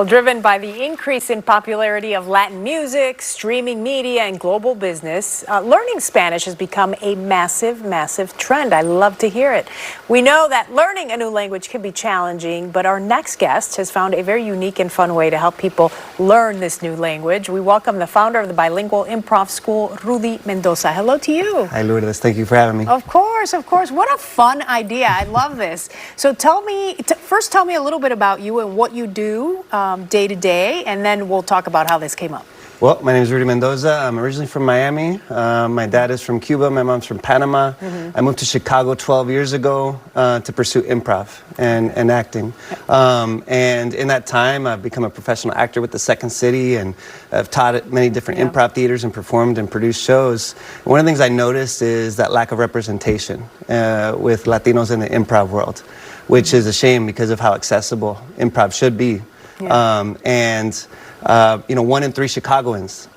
Well, driven by the increase in popularity of Latin music, streaming media, and global business, learning Spanish has become a massive, massive trend. I love to hear it. We know that learning a new language can be challenging, but our next guest has found a very unique and fun way to help people learn this new language. We welcome the founder of the Bilingual Improv School, Rudy Mendoza. Hello to you. Hi, Lourdes. Thank you for having me. Of course, of course. What a fun idea. I love this. So first tell me a little bit about you and what you do day to day, and then we'll talk about how this came up. Well, my name is Rudy Mendoza. I'm originally from Miami. My dad is from Cuba. My mom's from Panama. I moved to Chicago 12 years ago to pursue improv and acting. And in that time, I've become a professional actor with the Second City, and I've taught at many different improv theaters and performed and produced shows. One of the things I noticed is that lack of representation with Latinos in the improv world, which is a shame because of how accessible improv should be. You know, 1 in 3 Chicagoans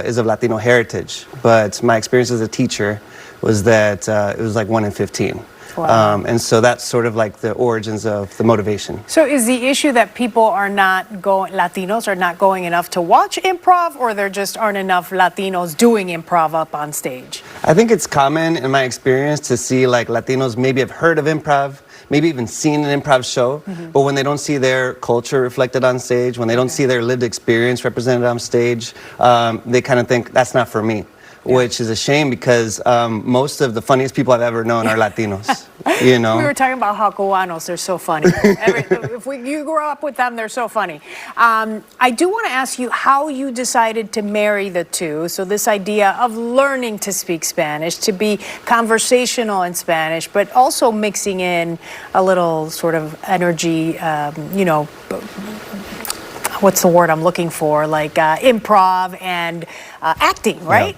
is of Latino heritage, but my experience as a teacher was that it was like 1 in 15. Wow. And so that's sort of like the origins of the motivation. So is the issue that people are not going, Latinos are not going enough to watch improv, or there just aren't enough Latinos doing improv up on stage? I think it's common in my experience to see like Latinos maybe have heard of improv, maybe even seen an improv show, but when they don't see their culture reflected on stage, when they don't see their lived experience represented on stage, they kind of think, that's not for me, which is a shame because most of the funniest people I've ever known are Latinos, you know? We were talking about how Cubanos, they're so funny. You grew up with them, they're so funny. I do want to ask you how you decided to marry the two. So this idea of learning to speak Spanish, to be conversational in Spanish, but also mixing in a little sort of energy, you know, what's the word I'm looking for? Like improv and acting, right?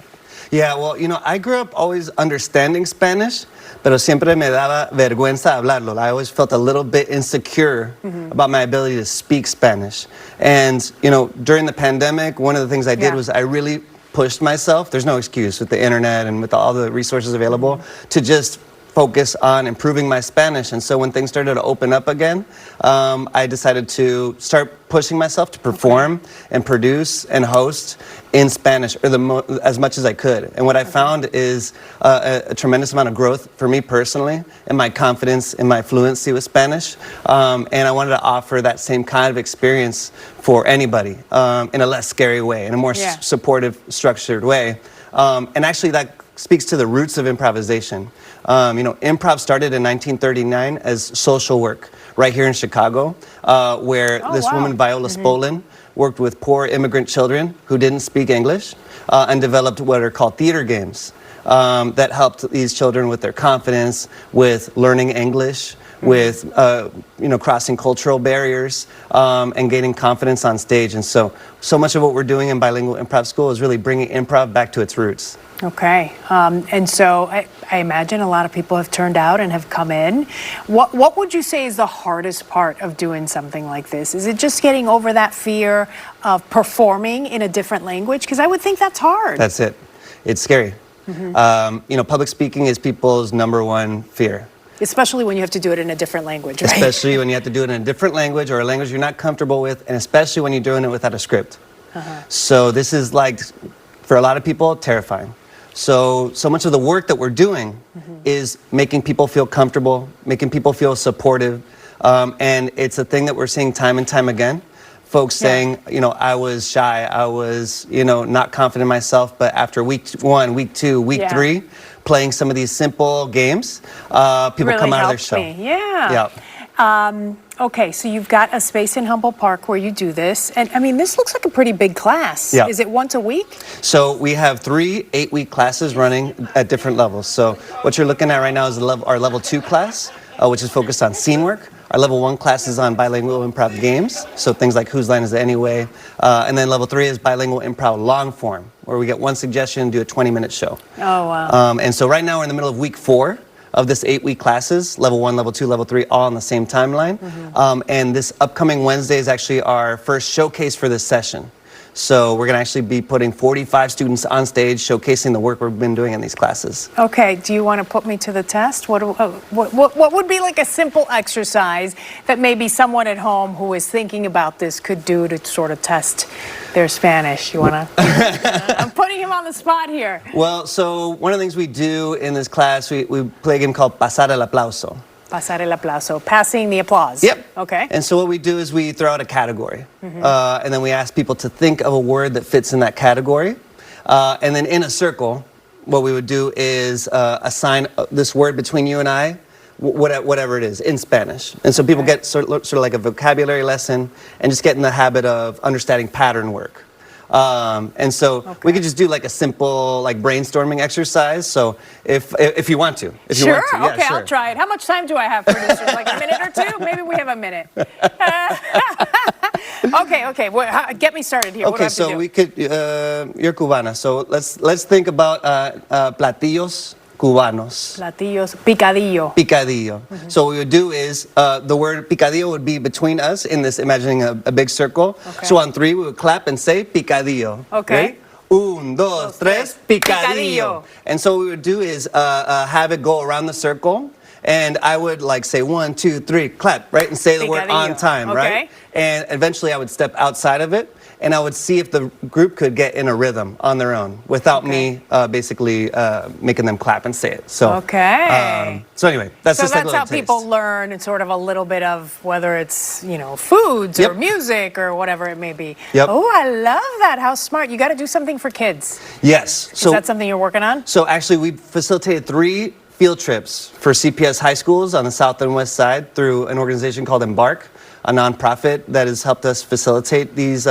Yeah, well, you know, I grew up always understanding Spanish, pero siempre me daba vergüenza hablarlo. I always felt a little bit insecure about my ability to speak Spanish. And, you know, during the pandemic, one of the things I did was I really pushed myself, there's no excuse with the internet and with all the resources available, to just focus on improving my Spanish. And so when things started to open up again, I decided to start pushing myself to perform and produce and host in Spanish, or as much as I could. And what I found is a tremendous amount of growth for me personally, and my confidence in my fluency with Spanish. And I wanted to offer that same kind of experience for anybody in a less scary way, in a more supportive, structured way. And actually that speaks to the roots of improvisation. You know, improv started in 1939 as social work right here in Chicago, where this woman, Viola Spolin, worked with poor immigrant children who didn't speak English and developed what are called theater games that helped these children with their confidence, with learning English, with you know, crossing cultural barriers and gaining confidence on stage. And so much of what we're doing in Bilingual Improv School is really bringing improv back to its roots. Okay, and so I imagine a lot of people have turned out and have come in. What would you say is the hardest part of doing something like this? Is it just getting over that fear of performing in a different language? Because I would think that's hard. That's it. It's scary. You know, public speaking is people's #1 fear. Especially when you have to do it in a different language, right? Especially when you have to do it in a different language or a language you're not comfortable with, and especially when you're doing it without a script. So this is like, for a lot of people, terrifying. So much of the work that we're doing is making people feel comfortable, making people feel supportive, and it's a thing that we're seeing time and time again. Folks saying, you know, I was shy, I was, you know, not confident in myself, but after week 1, week 2, week 3, playing some of these simple games, people really come out of their shell. Okay, so you've got a space in Humboldt Park where you do this, and I mean, this looks like a pretty big class. Is it once a week? So we have 3 8-week classes running at different levels. So what you're looking at right now is our level 2 class, which is focused on scene work. Our level 1 class is on bilingual improv games, so things like Whose Line Is It Anyway? And then level 3 is bilingual improv long form, where we get one suggestion and do a 20-minute show. Oh, wow. And so right now we're in the middle of week 4 of this 8-week classes, level 1, level 2, level 3, all on the same timeline. And this upcoming Wednesday is actually our first showcase for this session. So we're going to actually be putting 45 students on stage showcasing the work we've been doing in these classes. Okay, do you want to put me to the test? What would be like a simple exercise that maybe someone at home who is thinking about this could do to sort of test their Spanish? You want to? I'm putting him on the spot here. Well, so one of the things we do in this class, we play a game called Pasar el Aplauso. Pasar el aplauso, passing the applause. Yep. Okay. And so what we do is we throw out a category, and then we ask people to think of a word that fits in that category, and then in a circle, what we would do is assign this word between you and I, whatever it is, in Spanish. And so people get sort of like a vocabulary lesson and just get in the habit of understanding pattern work. And so we could just do like a simple like brainstorming exercise. So if you want to, if you want to, Okay, I'll try it. How much time do I have, producer? Like a minute or two? Maybe we have a minute. Okay. Well, get me started here. Okay, so we could. You're Cubana, so let's think about platillos cubanos. Platillos, picadillo. Picadillo. So what we would do is the word picadillo would be between us in this, imagining a big circle. Okay. So on three, we would clap and say picadillo. Okay. Ready? Un, dos, tres, picadillo. And so what we would do is have it go around the circle. And I would like say 1, 2, 3, clap, right? And say the word on time, right? And eventually I would step outside of it and I would see if the group could get in a rhythm on their own without me basically making them clap and say it. So, so anyway, that's just like a little how taste. people learn and sort of a little bit of whether it's, foods or music or whatever it may be. Yep. Oh, I love that. How smart. You got to do something for kids. Yes. Is that something you're working on? So actually we facilitated 3 field trips for CPS high schools on the south and west side through an organization called Embark, a nonprofit that has helped us facilitate these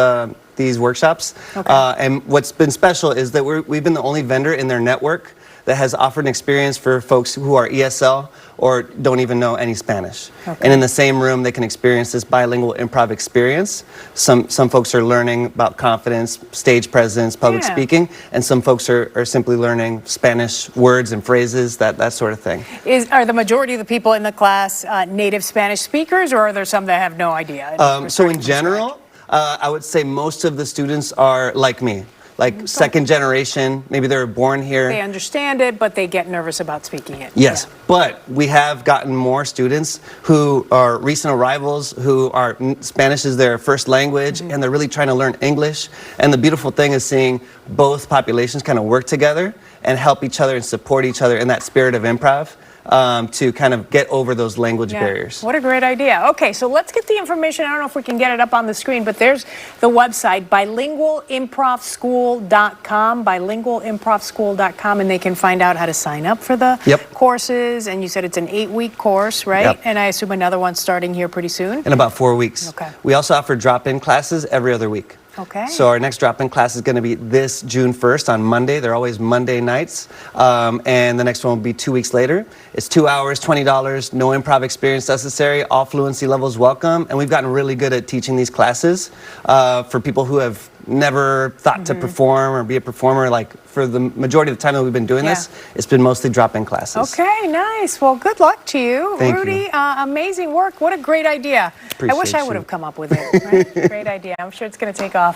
workshops. Okay. And what's been special is that we've been the only vendor in their network that has offered an experience for folks who are ESL or don't even know any Spanish. Okay. And in the same room, they can experience this bilingual improv experience. Some folks are learning about confidence, stage presence, public speaking, and some folks are simply learning Spanish words and phrases, that sort of thing. Are the majority of the people in the class native Spanish speakers, or are there some that have no idea? So in general, I would say most of the students are like me. Like second generation, maybe they were born here. They understand it, but they get nervous about speaking it. Yes, but we have gotten more students who are recent arrivals, who are Spanish is their first language, and they're really trying to learn English. And the beautiful thing is seeing both populations kind of work together and help each other and support each other in that spirit of improv. To kind of get over those language barriers. What a great idea. Okay, so let's get the information. I don't know if we can get it up on the screen, but there's the website, bilingualimprovschool.com, bilingualimprovschool.com, and they can find out how to sign up for the courses. And you said it's an 8-week course, right? Yep. And I assume another one's starting here pretty soon? In about 4 weeks. Okay. We also offer drop-in classes every other week. Okay. So our next drop-in class is going to be this June 1st on Monday. They're always Monday nights. And the next one will be 2 weeks later. It's 2 hours, $20, no improv experience necessary, all fluency levels welcome. And we've gotten really good at teaching these classes for people who have never thought to perform or be a performer. Like for the majority of the time that we've been doing this, it's been mostly drop-in classes. Okay, nice. Well, good luck to you. Thank Rudy, you. Amazing work. What a great idea. I wish I would have come up with it. Right? Great idea. I'm sure it's going to take off.